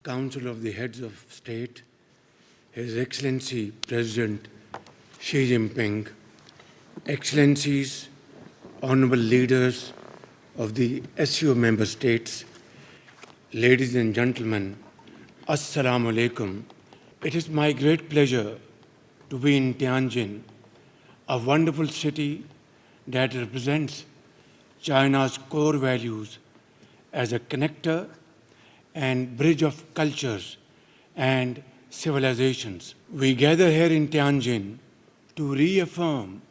Council of the Heads of State, His Excellency President Xi Jinping, Excellencies, Honorable Leaders of the SCO member states, ladies and gentlemen, Assalamu alaikum. It is my great pleasure to be in Tianjin, a wonderful city that represents China's core values as a connector and bridge of cultures and civilizations. We gather here in Tianjin to reaffirm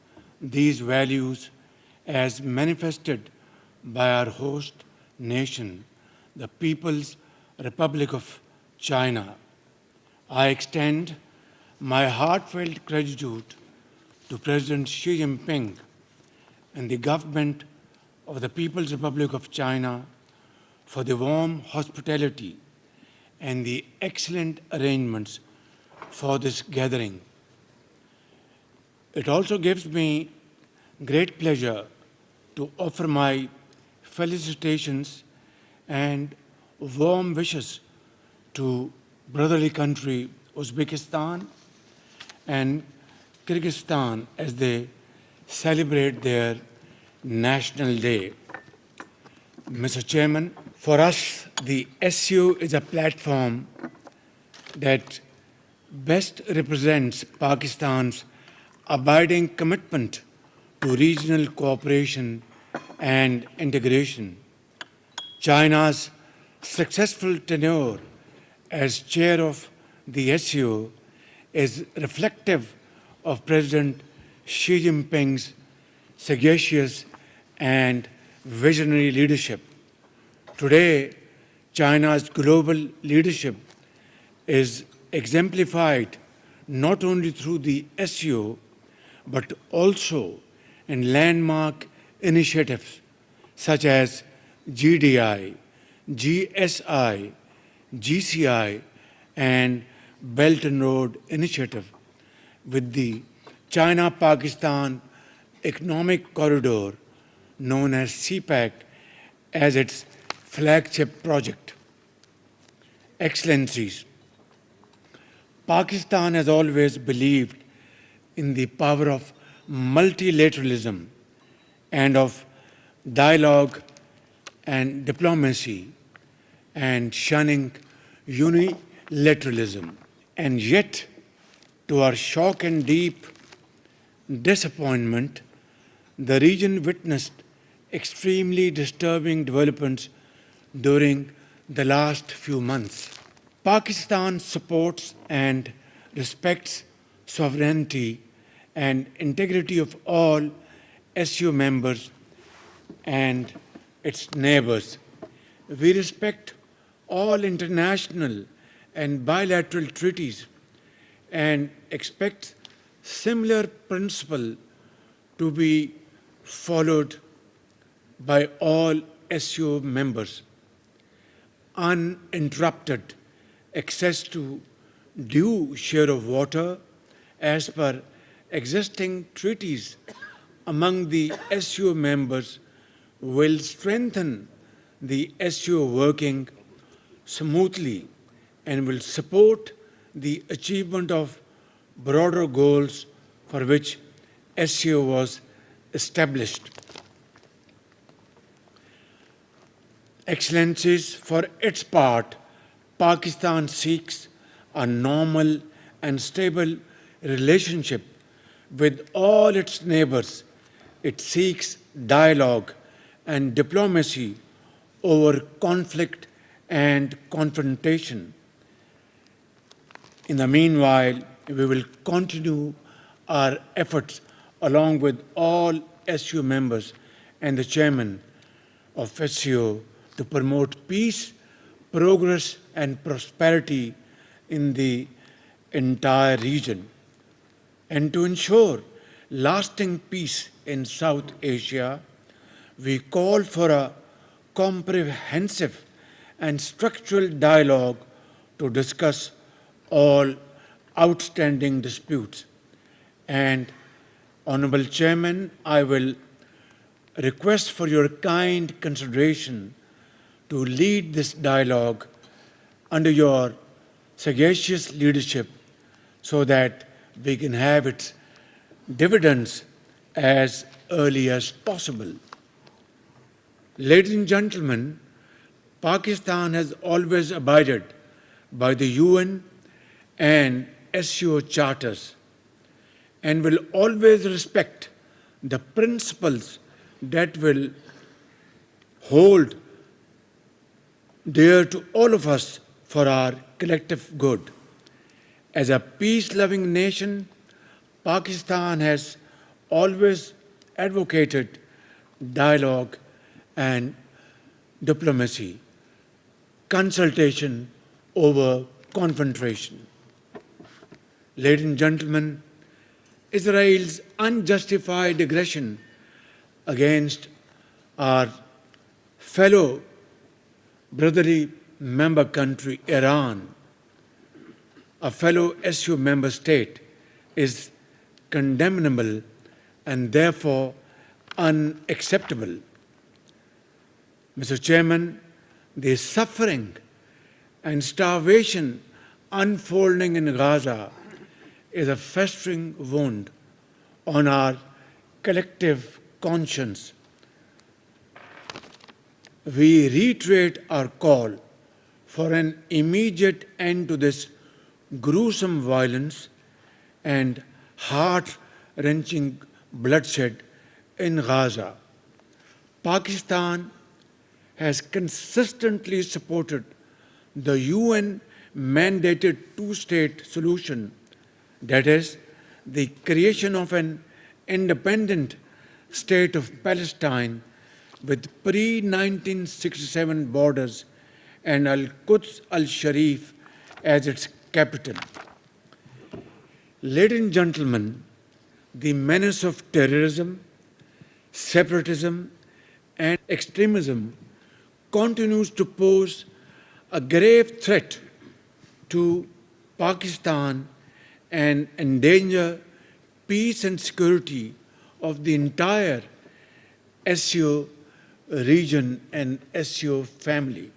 these values as manifested by our host nation, the People's Republic of China. I extend my heartfelt gratitude to President Xi Jinping and the government of the People's Republic of China for the warm hospitality and the excellent arrangements for this gathering. It also gives me great pleasure to offer my felicitations and warm wishes to brotherly country Uzbekistan and Kyrgyzstan as they celebrate their National Day. Mr. Chairman, for us, the SCO is a platform that best represents Pakistan's abiding commitment to regional cooperation and integration. China's successful tenure as chair of the SCO is reflective of President Xi Jinping's sagacious and visionary leadership. Today, China's global leadership is exemplified not only through the SCO, but also in landmark initiatives such as GDI, GSI, GCI, and Belt and Road Initiative, with the China-Pakistan Economic Corridor, known as CPEC, as its flagship project. Excellencies, Pakistan has always believed in the power of multilateralism and of dialogue and diplomacy and shunning unilateralism. And yet, to our shock and deep disappointment, the region witnessed extremely disturbing developments during the last few months. Pakistan supports and respects sovereignty and integrity of all SCO members and its neighbors. We respect all international and bilateral treaties and expect similar principle to be followed by all SCO members. Uninterrupted access to due share of water as per existing treaties among the SCO members will strengthen the SCO working smoothly and will support the achievement of broader goals for which SCO was established. Excellencies, for its part, Pakistan seeks a normal and stable relationship with all its neighbors. It seeks dialogue and diplomacy over conflict and confrontation. In the meanwhile, we will continue our efforts along with all SCO members and the chairman of SCO to promote peace, progress, and prosperity in the entire region, and to ensure lasting peace in South Asia. We call for a comprehensive and structural dialogue to discuss all outstanding disputes. And, Honorable Chairman, I will request for your kind consideration to lead this dialogue under your sagacious leadership so that we can have its dividends as early as possible. Ladies and gentlemen, Pakistan has always abided by the UN and SCO charters and will always respect the principles that will hold dear to all of us for our collective good. As a peace-loving nation, Pakistan has always advocated dialogue and diplomacy, consultation over confrontation. Ladies and gentlemen, Israel's unjustified aggression against our fellow brotherly member country, Iran, a fellow SCO member state, is condemnable and therefore unacceptable. Mr. Chairman, the suffering and starvation unfolding in Gaza is a festering wound on our collective conscience. We reiterate our call for an immediate end to this gruesome violence and heart-wrenching bloodshed in Gaza. Pakistan has consistently supported the UN-mandated two-state solution, that is, the creation of an independent state of Palestine with pre-1967 borders and Al-Quds al-Sharif as its capital. Ladies and gentlemen, the menace of terrorism, separatism, and extremism continues to pose a grave threat to Pakistan and endanger peace and security of the entire SCO region and SCO family.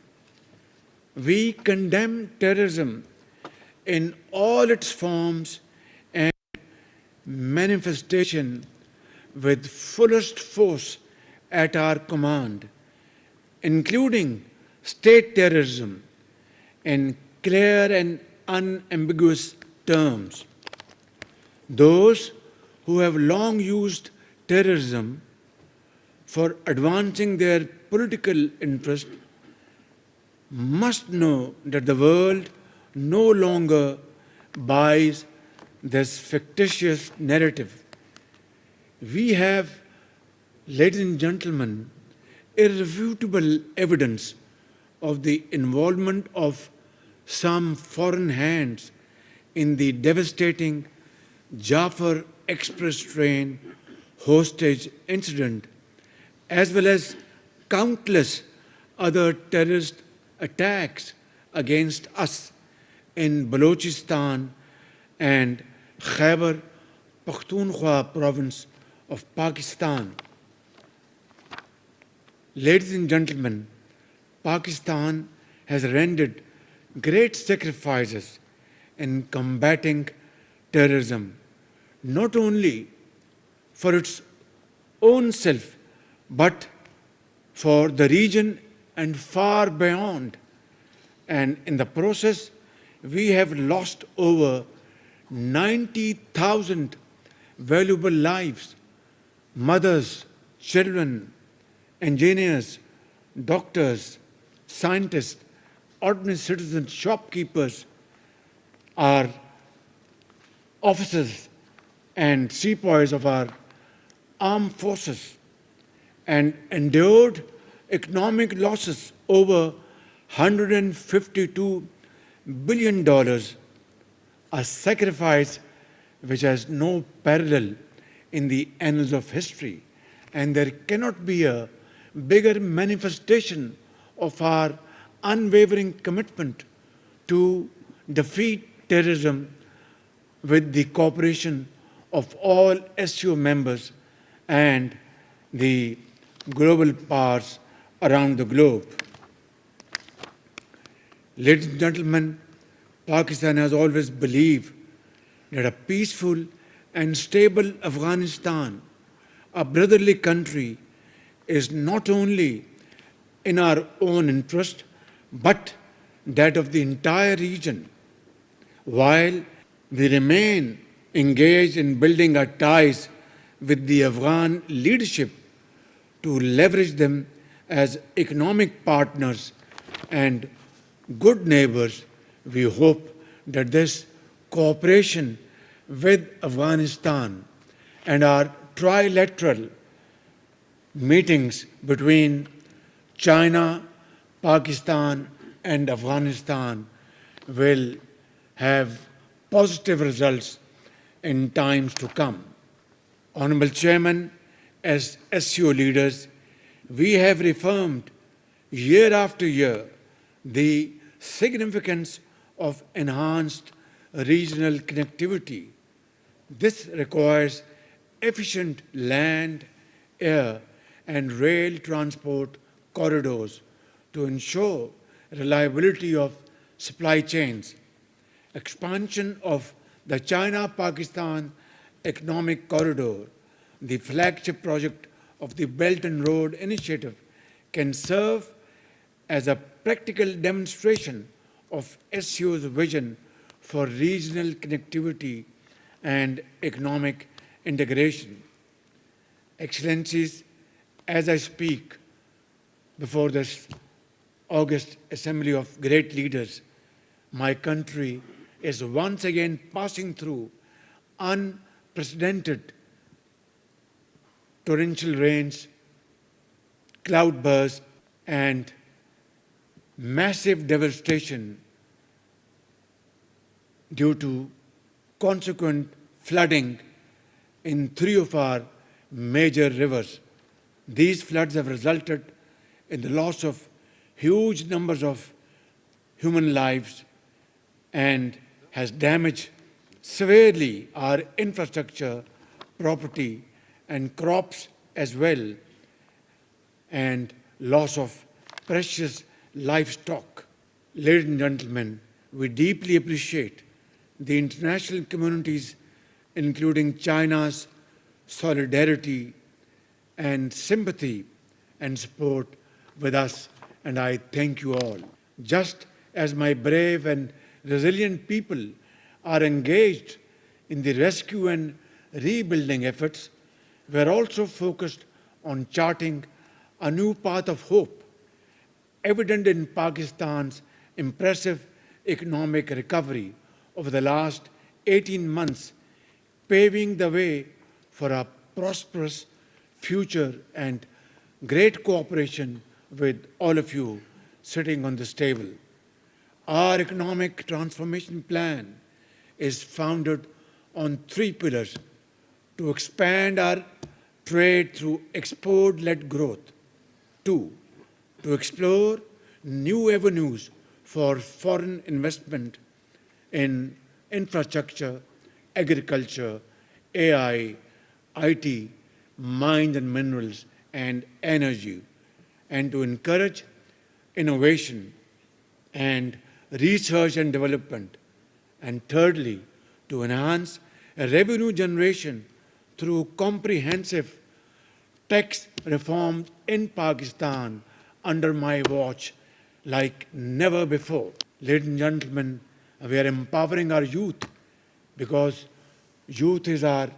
We condemn terrorism in all its forms and manifestation with fullest force at our command, including state terrorism in clear and unambiguous terms. Those who have long used terrorism for advancing their political interest must know that the world no longer buys this fictitious narrative. We have, ladies and gentlemen, irrefutable evidence of the involvement of some foreign hands in the devastating Jaffar express train hostage incident, as well as countless other terrorist attacks against us in Balochistan and Khyber Pakhtunkhwa province of Pakistan. Ladies and gentlemen, Pakistan has rendered great sacrifices in combating terrorism, not only for its own self, but for the region and far beyond. And in the process, we have lost over 90,000 valuable lives, mothers, children, engineers, doctors, scientists, ordinary citizens, shopkeepers, our officers and sepoys of our armed forces, and endured economic losses over $152 billion, a sacrifice which has no parallel in the annals of history. And there cannot be a bigger manifestation of our unwavering commitment to defeat terrorism with the cooperation of all SCO members and the global powers around the globe. Ladies and gentlemen, Pakistan has always believed that a peaceful and stable Afghanistan, a brotherly country, is not only in our own interest, but that of the entire region. While we remain engaged in building our ties with the Afghan leadership to leverage them as economic partners and good neighbors, we hope that this cooperation with Afghanistan and our trilateral meetings between China, Pakistan, and Afghanistan will have positive results in times to come. Honorable Chairman, as SCO leaders, we have reaffirmed year after year the significance of enhanced regional connectivity. This requires efficient land, air, and rail transport corridors to ensure reliability of supply chains. Expansion of the China-Pakistan Economic Corridor, the flagship project of the Belt and Road Initiative, can serve as a practical demonstration of SCO's vision for regional connectivity and economic integration. Excellencies, as I speak before this August Assembly of Great Leaders, my country is once again passing through unprecedented torrential rains, cloudbursts, and massive devastation due to consequent flooding in 3 of our major rivers. These floods have resulted in the loss of huge numbers of human lives and has damaged severely our infrastructure, property, and crops as well, and loss of precious livestock. Ladies and gentlemen, we deeply appreciate the international community's, including China's, solidarity and sympathy and support with us, and I thank you all. Just as my brave and resilient people are engaged in the rescue and rebuilding efforts, we are also focused on charting a new path of hope, evident in Pakistan's impressive economic recovery over the last 18 months, paving the way for a prosperous future and great cooperation with all of you sitting on this table. Our economic transformation plan is founded on 3 pillars: to expand our trade through export-led growth; 2, to explore new avenues for foreign investment in infrastructure, agriculture, AI, IT, mines and minerals, and energy, and to encourage innovation and research and development; and thirdly, to enhance revenue generation through comprehensive tax reform in Pakistan under my watch like never before. Ladies and gentlemen, we are empowering our youth because youth is our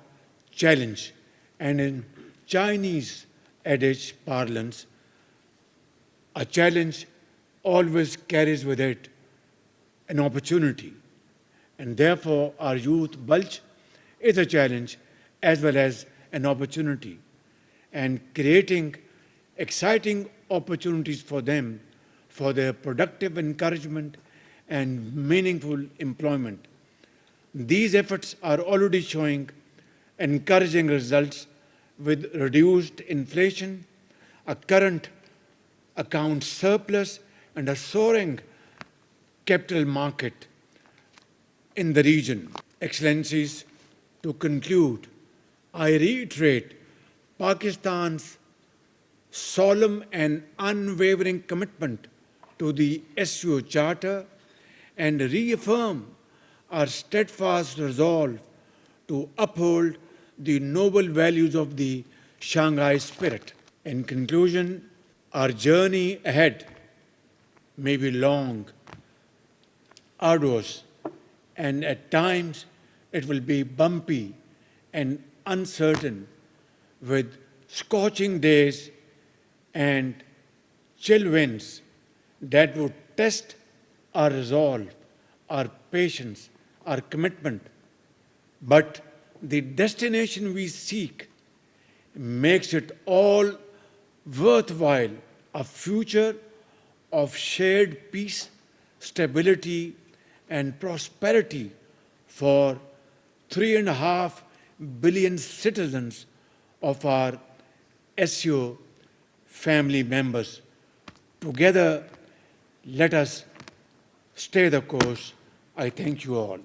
challenge, and in Chinese adage parlance, a challenge always carries with it an opportunity, and therefore our youth bulge is a challenge as well as an opportunity, and creating exciting opportunities for them for their productive encouragement and meaningful employment. These efforts are already showing encouraging results with reduced inflation, a current account surplus, and a soaring capital market in the region. Excellencies, to conclude, I reiterate Pakistan's solemn and unwavering commitment to the SCO Charter and reaffirm our steadfast resolve to uphold the noble values of the Shanghai spirit. In conclusion, our journey ahead may be long, arduous, and at times it will be bumpy and uncertain, with scorching days and chill winds that would test our resolve, our patience, our commitment. But the destination we seek makes it all worthwhile, a future of shared peace, stability, and prosperity for 3.5 billion citizens of our SCO family members. Together, let us stay the course. I thank you all.